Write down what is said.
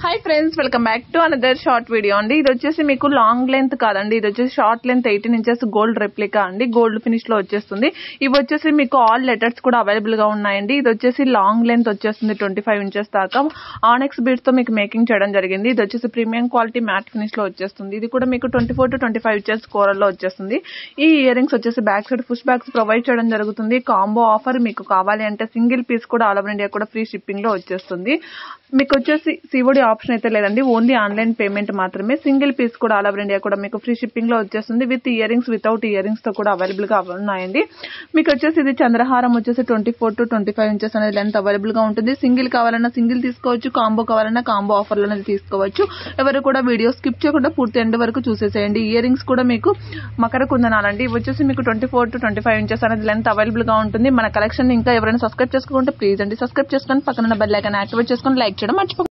Hi friends, welcome back to another short video అండి. ఇది వచ్చేసి మీకు లాంగ్ లెంత్ కాదండి, ఇది వచ్చేసి short length 18 inches gold replica అండి. గోల్డ్ ఫినిష్ లో వచ్చేస్తుంది. ఇవి వచ్చేసి మీకు ఆల్ లెటర్స్ కూడా అవైలబుల్ గా ఉన్నాయండి. ఇది వచ్చేసి లాంగ్ లెంత్ వచ్చేస్తుంది 25 ఇంచెస్ దాకా. ఆనెక్స్ బీడ్స్ తో మీకు మేకింగ్ చేయడం జరిగింది. ఇది వచ్చేసి ప్రీమియం క్వాలిటీ మ్యాట్ ఫినిష్ లో వచ్చేస్తుంది. ఇది కూడా మీకు 24 to 25 ఇంచెస్ కోరల్ లో వచ్చేస్తుంది. ఈ ఇయర్ రింగ్స్ వచ్చేసి back side push bags provide చేయడం జరుగుతుంది. కాంబో ఆఫర్ మీకు కావాలి అంటే సింగిల్ పీస్ కూడా ఆల్ ఓవర్ ఇండియా కూడా ఫ్రీ షిప్పింగ్ లో వచ్చేస్తుంది. మీకు వచ్చేసి సిఓడి ఆప్షన్ అయితే లేదండి, ఓన్లీ ఆన్లైన్ పేమెంట్ మాత్రమే. సింగిల్ పీస్ కూడా ఆల్ ఓవర్ ఇండియా కూడా మీకు ఫ్రీ షిప్పింగ్ లో వచ్చేస్తుంది. With ear rings, without ear rings తో కూడా అవైలబుల్ గా ఉన్నాయండి. మీకు వచ్చేసి ఇది చంద్రహారం వచ్చేసి 24 to 25 ఇంచెస్ అనేది లెంత్ అవైలబుల్ గా ఉంటుంది. సింగిల్ కావాలన్నా సింగిల్ తీసుకోవచ్చు, కాంబో కావాలన్నా కాంబో ఆఫర్ లోనే తీసుకోవచ్చు. ఎవరు కూడా వీడియో స్కిప్ చేయకుండా పూర్తి ఎండ్ వరకు చూసేసేయండి. ఇయర్ రింగ్స్ కూడా మీకు మకర కుందనాలండి. ఇవి వచ్చేసి మీకు 24 to 25 ఇంచెస్ అనేది లెంత్ అవైలబుల్ గా ఉంటుంది. మన కలెక్షన్ ఇంకా ఎవరైనా సబ్స్క్రైబ్ చేసుకుంటే ప్లీజ్ అండి సబ్స్క్రైబ్ చేసుకొని పక్కన బెల్ ఐకాన్ యాక్టివేట్ చేసుకొని లైక్ చేయడం మర్చిపోకండి.